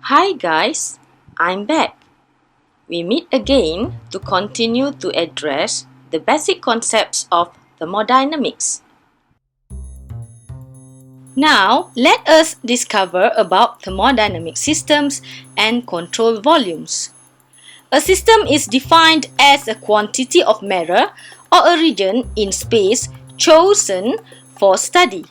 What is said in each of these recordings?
Hi guys, I'm back. We meet again to continue to address the basic concepts of thermodynamics. Now, let us discover about thermodynamic systems and control volumes. A system is defined as a quantity of matter or a region in space chosen for study.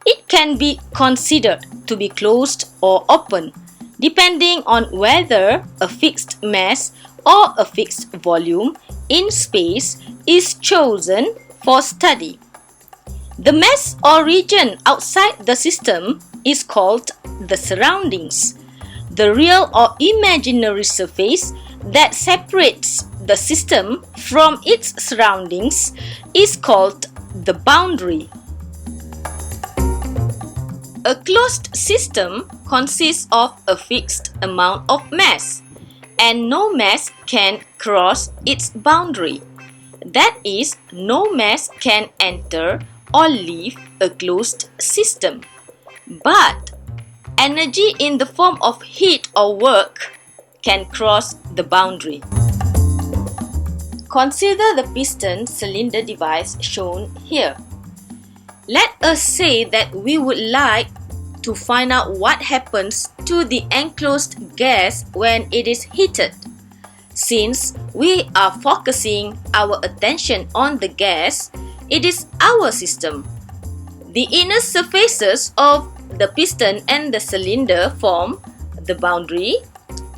It can be considered to be closed or open, depending on whether a fixed mass or a fixed volume in space is chosen for study. The mass or region outside the system is called the surroundings. The real or imaginary surface that separates the system from its surroundings is called the boundary. A closed system consists of a fixed amount of mass, and no mass can cross its boundary. That is, no mass can enter or leave a closed system. But energy in the form of heat or work can cross the boundary. Consider the piston cylinder device shown here. Let us say that we would like to find out what happens to the enclosed gas when it is heated. Since we are focusing our attention on the gas, it is our system. The inner surfaces of the piston and the cylinder form the boundary,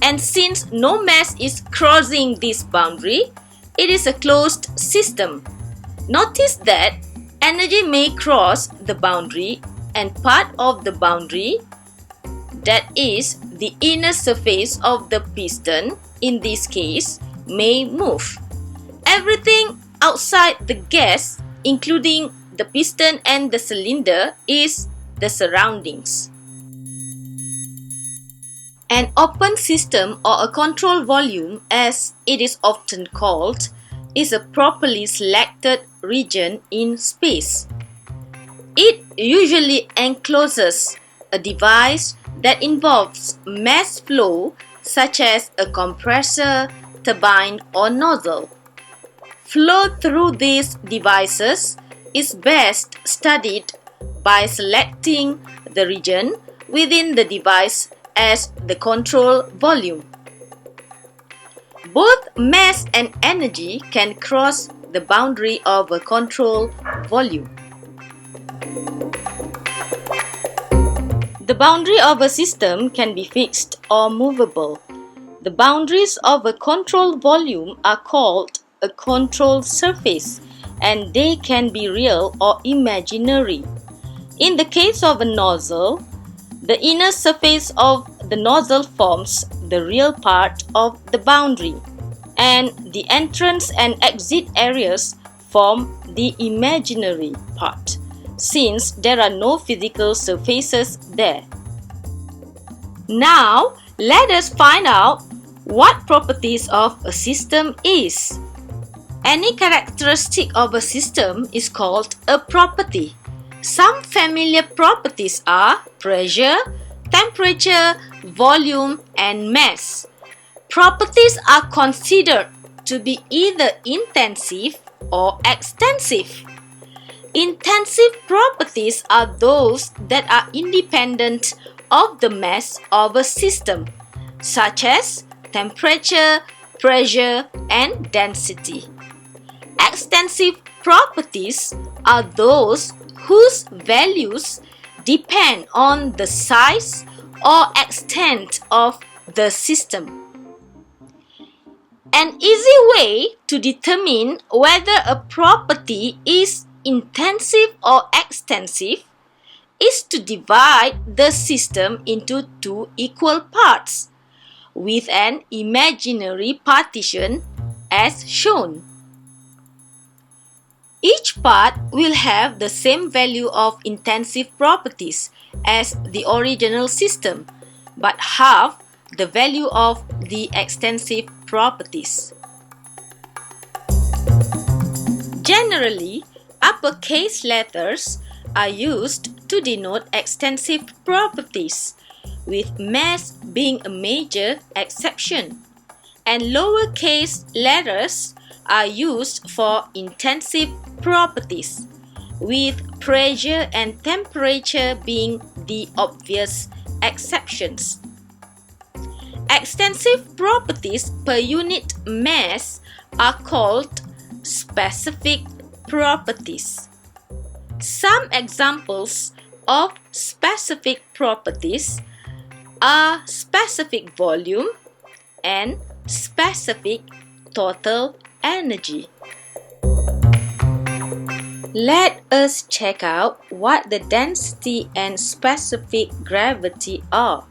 and since no mass is crossing this boundary, it is a closed system. Notice that energy may cross the boundary and part of the boundary, that is, the inner surface of the piston, in this case, may move. Everything outside the gas, including the piston and the cylinder, is the surroundings. An open system or a control volume, as it is often called, is a properly selected region in space. It usually encloses a device that involves mass flow such as a compressor, turbine, or nozzle. Flow through these devices is best studied by selecting the region within the device as the control volume. Both mass and energy can cross the boundary of a control volume. The boundary of a system can be fixed or movable. The boundaries of a control volume are called a control surface, and they can be real or imaginary. In the case of a nozzle, the inner surface of the nozzle forms the real part of the boundary, and the entrance and exit areas form the imaginary part, since there are no physical surfaces there. Now, let us find out what properties of a system is. Any characteristic of a system is called a property. Some familiar properties are pressure, temperature, volume, and mass. Properties are considered to be either intensive or extensive. Intensive properties are those that are independent of the mass of a system, such as temperature, pressure, and density. Extensive properties are those whose values depend on the size or extent of the system. An easy way to determine whether a property is intensive or extensive is to divide the system into two equal parts with an imaginary partition as shown. Each part will have the same value of intensive properties as the original system, but half the value of the extensive properties. Generally, uppercase letters are used to denote extensive properties, with mass being a major exception, and lowercase letters are used for intensive properties, with pressure and temperature being the obvious exceptions. Extensive properties per unit mass are called specific properties. Some examples of specific properties are specific volume and specific total energy. Let us check out what the density and specific gravity are.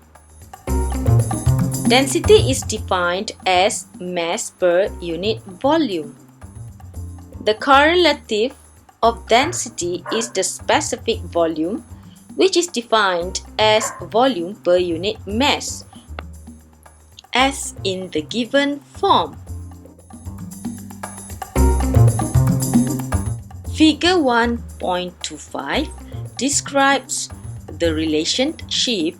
Density is defined as mass per unit volume. The correlative of density is the specific volume, which is defined as volume per unit mass, as in the given form. Figure 1.25 describes the relationship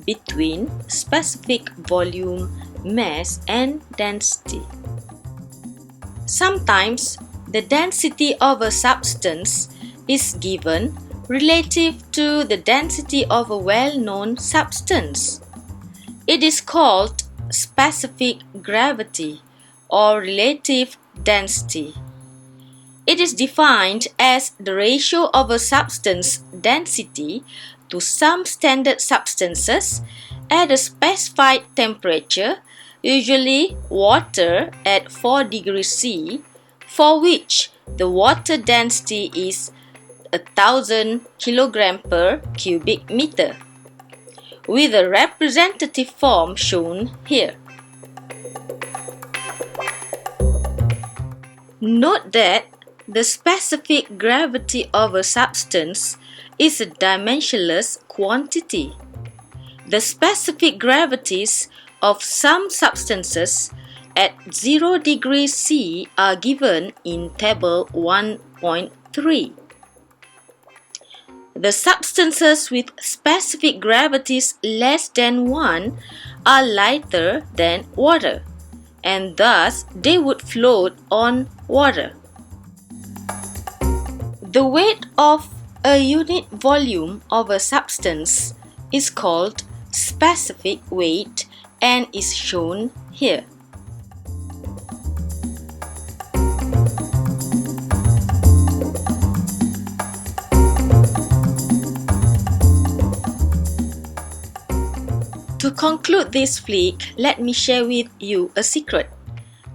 between specific volume, mass, and density. Sometimes, the density of a substance is given relative to the density of a well-known substance. It is called specific gravity or relative density. It is defined as the ratio of a substance density to some standard substances at a specified temperature, usually water at 4 degrees C, for which the water density is 1000 kg per cubic meter, with a representative form shown here. Note that the specific gravity of a substance is a dimensionless quantity. The specific gravities of some substances at 0 degrees C are given in Table 1.3. The substances with specific gravities less than 1 are lighter than water, and thus they would float on water. The weight of a unit volume of a substance is called specific weight and is shown here. To conclude this flick, let me share with you a secret.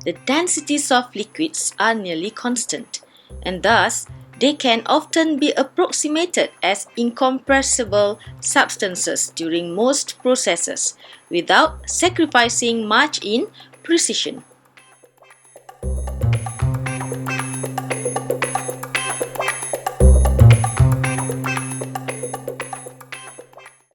The densities of liquids are nearly constant, and thus they can often be approximated as incompressible substances during most processes without sacrificing much in precision.